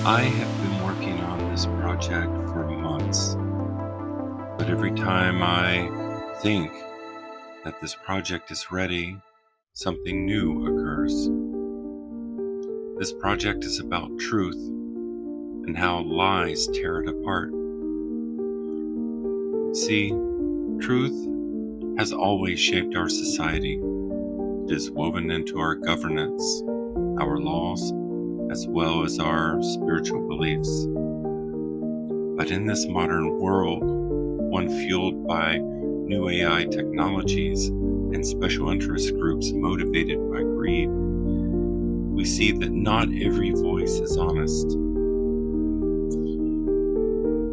I have been working on this project for months, but every time I think that this project is ready, something new occurs. This project is about truth and how lies tear it apart. See, truth has always shaped our society. It is woven into our governance, our laws, as well as our spiritual beliefs. But in this modern world, one fueled by new AI technologies and special interest groups motivated by greed, we see that not every voice is honest.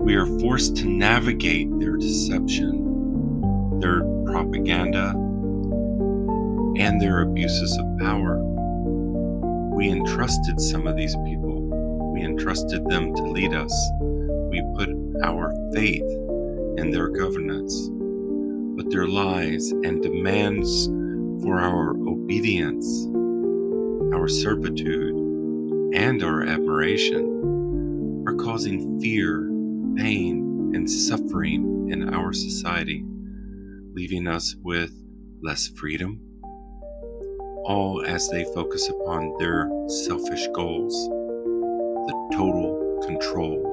We are forced to navigate their deception, their propaganda, and their abuses of power. We entrusted some of these people. We entrusted them to lead us. We put our faith in their governance. But their lies and demands for our obedience, our servitude, and our admiration are causing fear, pain, and suffering in our society, leaving us with less freedom, all as they focus upon their selfish goals, the total control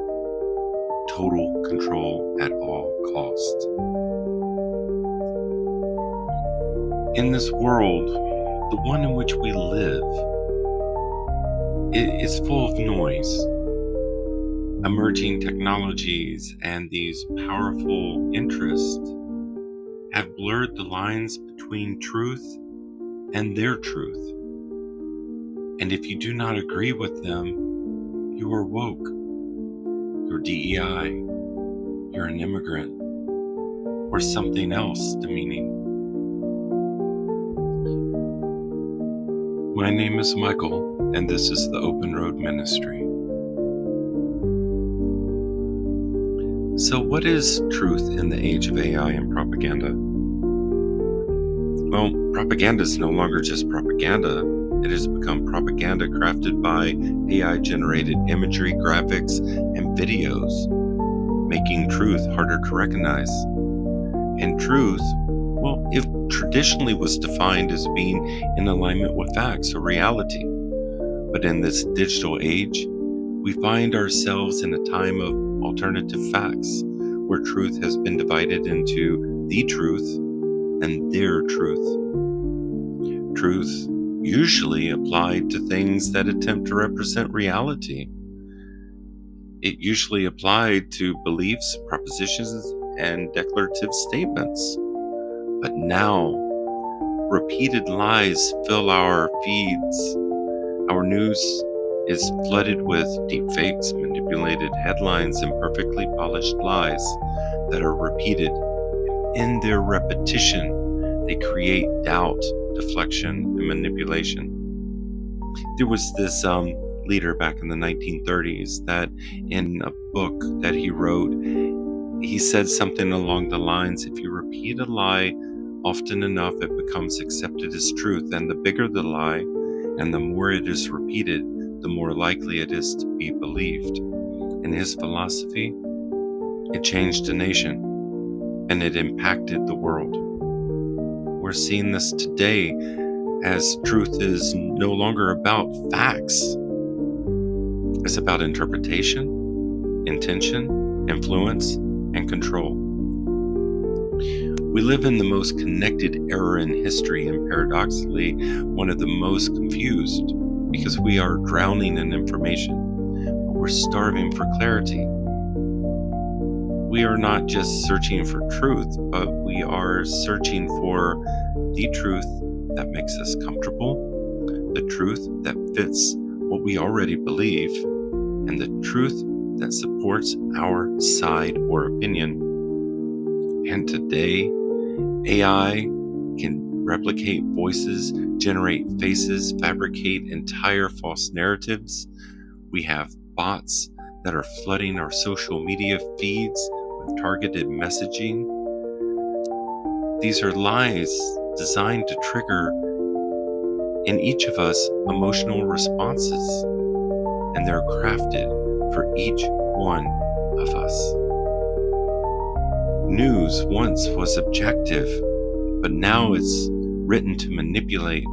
at all cost. In this world, the one in which we live, it is full of noise. Emerging technologies and these powerful interests have blurred the lines between truth and their truth. And if you do not agree with them, you are woke. You're DEI. You're an immigrant. Or something else demeaning. My name is Michael, and this is the Open Road Ministry. So what is truth in the age of AI and propaganda? Well, propaganda is no longer just propaganda. It has become propaganda crafted by AI-generated imagery, graphics, and videos, making truth harder to recognize. And truth, well, it traditionally was defined as being in alignment with facts or reality. But in this digital age, we find ourselves in a time of alternative facts, where truth has been divided into the truth and their truth. Truth usually applied to things that attempt to represent reality. It usually applied to beliefs, propositions, and declarative statements. But now, repeated lies fill our feeds. Our news is flooded with deepfakes, manipulated headlines, and perfectly polished lies that are repeated. In their repetition, they create doubt, deflection, and manipulation. There was this leader back in the 1930s that in a book that he wrote, he said something along the lines, if you repeat a lie often enough, it becomes accepted as truth. And the bigger the lie and the more it is repeated, the more likely it is to be believed. In his philosophy, it changed a nation and it impacted the world. We're seeing this today as truth is no longer about facts. It's about interpretation, intention, influence, and control. We live in the most connected era in history and paradoxically one of the most confused, because we are drowning in information, but we're starving for clarity. We are not just searching for truth, but we are searching for the truth that makes us comfortable, the truth that fits what we already believe, and the truth that supports our side or opinion. And today, AI can replicate voices, generate faces, fabricate entire false narratives. We have bots that are flooding our social media feeds with targeted messaging. These are lies designed to trigger in each of us emotional responses, and they're crafted for each one of us. News once was objective, but now it's written to manipulate.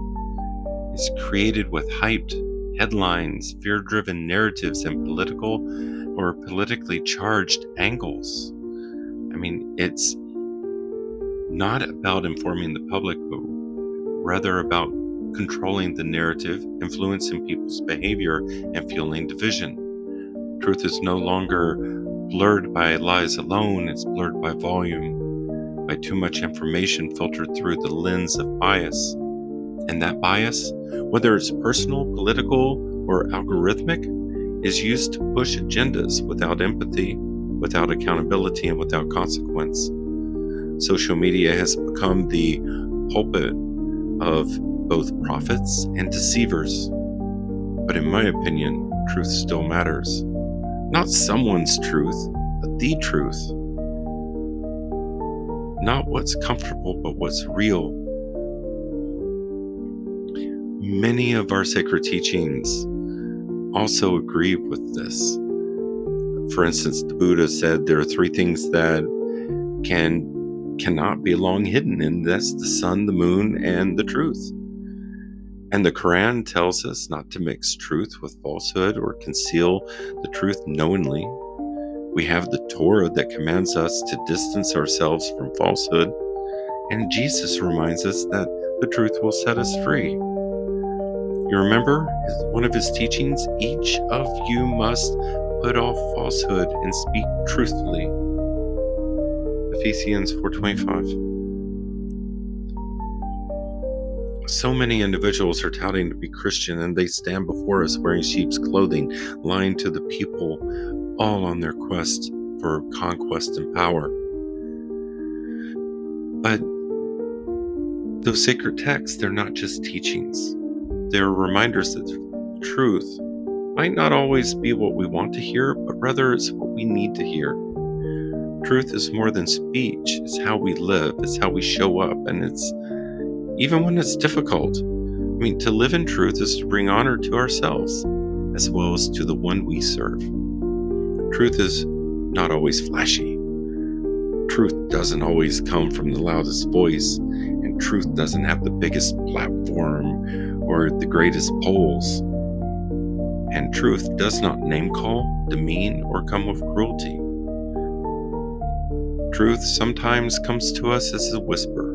It's created with hyped headlines, fear-driven narratives, and politically charged angles. It's not about informing the public, but rather about controlling the narrative, influencing people's behavior, and fueling division. Truth is no longer blurred by lies alone, it's blurred by volume, by too much information filtered through the lens of bias. And that bias, whether it's personal, political, or algorithmic, is used to push agendas without empathy, without accountability, and without consequence. Social media has become the pulpit of both prophets and deceivers. But in my opinion, truth still matters. Not someone's truth, but the truth. Not what's comfortable, but what's real. Many of our sacred teachings also agree with this. For instance, the Buddha said there are three things that cannot be long hidden, and that's the sun, the moon, and the truth. And the Quran tells us not to mix truth with falsehood or conceal the truth knowingly. We have the Torah that commands us to distance ourselves from falsehood, and Jesus reminds us that the truth will set us free. You remember one of his teachings? Each of you must put off falsehood and speak truthfully. Ephesians 4:25. So many individuals are touting to be Christian, and they stand before us wearing sheep's clothing, lying to the people, all on their quest for conquest and power. But those sacred texts, they're not just teachings. They're reminders that truth might not always be what we want to hear, but rather it's what we need to hear. Truth is more than speech. It's how we live. It's how we show up. And it's even when it's difficult. To live in truth is to bring honor to ourselves as well as to the one we serve. Truth is not always flashy. Truth doesn't always come from the loudest voice. And truth doesn't have the biggest platform or the greatest polls. And truth does not name call, demean, or come with cruelty. Truth sometimes comes to us as a whisper.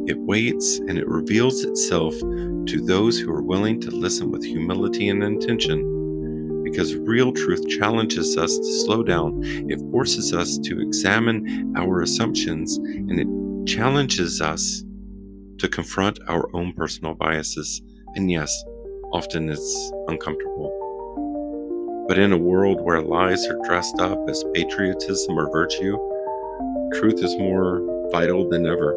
It waits and it reveals itself to those who are willing to listen with humility and intention, because real truth challenges us to slow down. It forces us to examine our assumptions, and it challenges us to confront our own personal biases. And yes, often it's uncomfortable. But in a world where lies are dressed up as patriotism or virtue, truth is more vital than ever.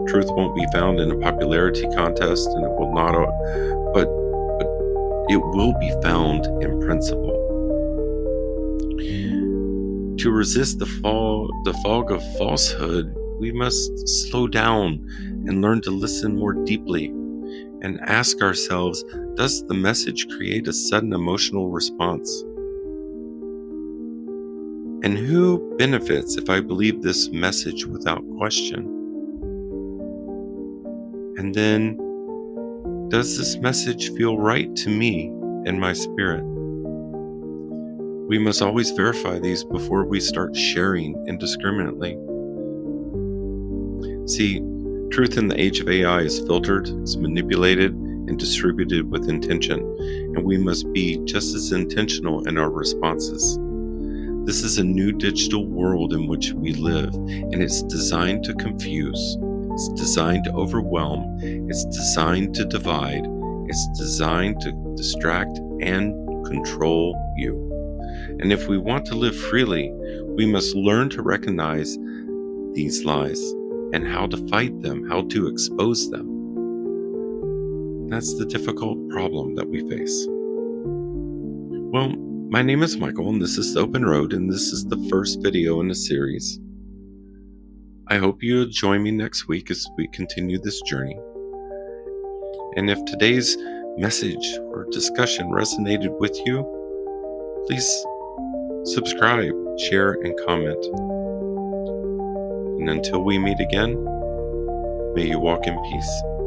Truth won't be found in a popularity contest, and it will not, but it will be found in principle. To resist the fog of falsehood, we must slow down and learn to listen more deeply and ask ourselves, does the message create a sudden emotional response? And who benefits if I believe this message without question? And then, does this message feel right to me and my spirit? We must always verify these before we start sharing indiscriminately. See, truth in the age of AI is filtered, it's manipulated, and distributed with intention, and we must be just as intentional in our responses. This is a new digital world in which we live, and it's designed to confuse, it's designed to overwhelm, it's designed to divide, it's designed to distract and control you. And if we want to live freely, we must learn to recognize these lies and how to fight them, how to expose them. That's the difficult problem that we face. Well, my name is Michael, and this is The Open Road, and this is the first video in a series. I hope you'll join me next week as we continue this journey. And if today's message or discussion resonated with you, please subscribe, share, and comment. And until we meet again, may you walk in peace.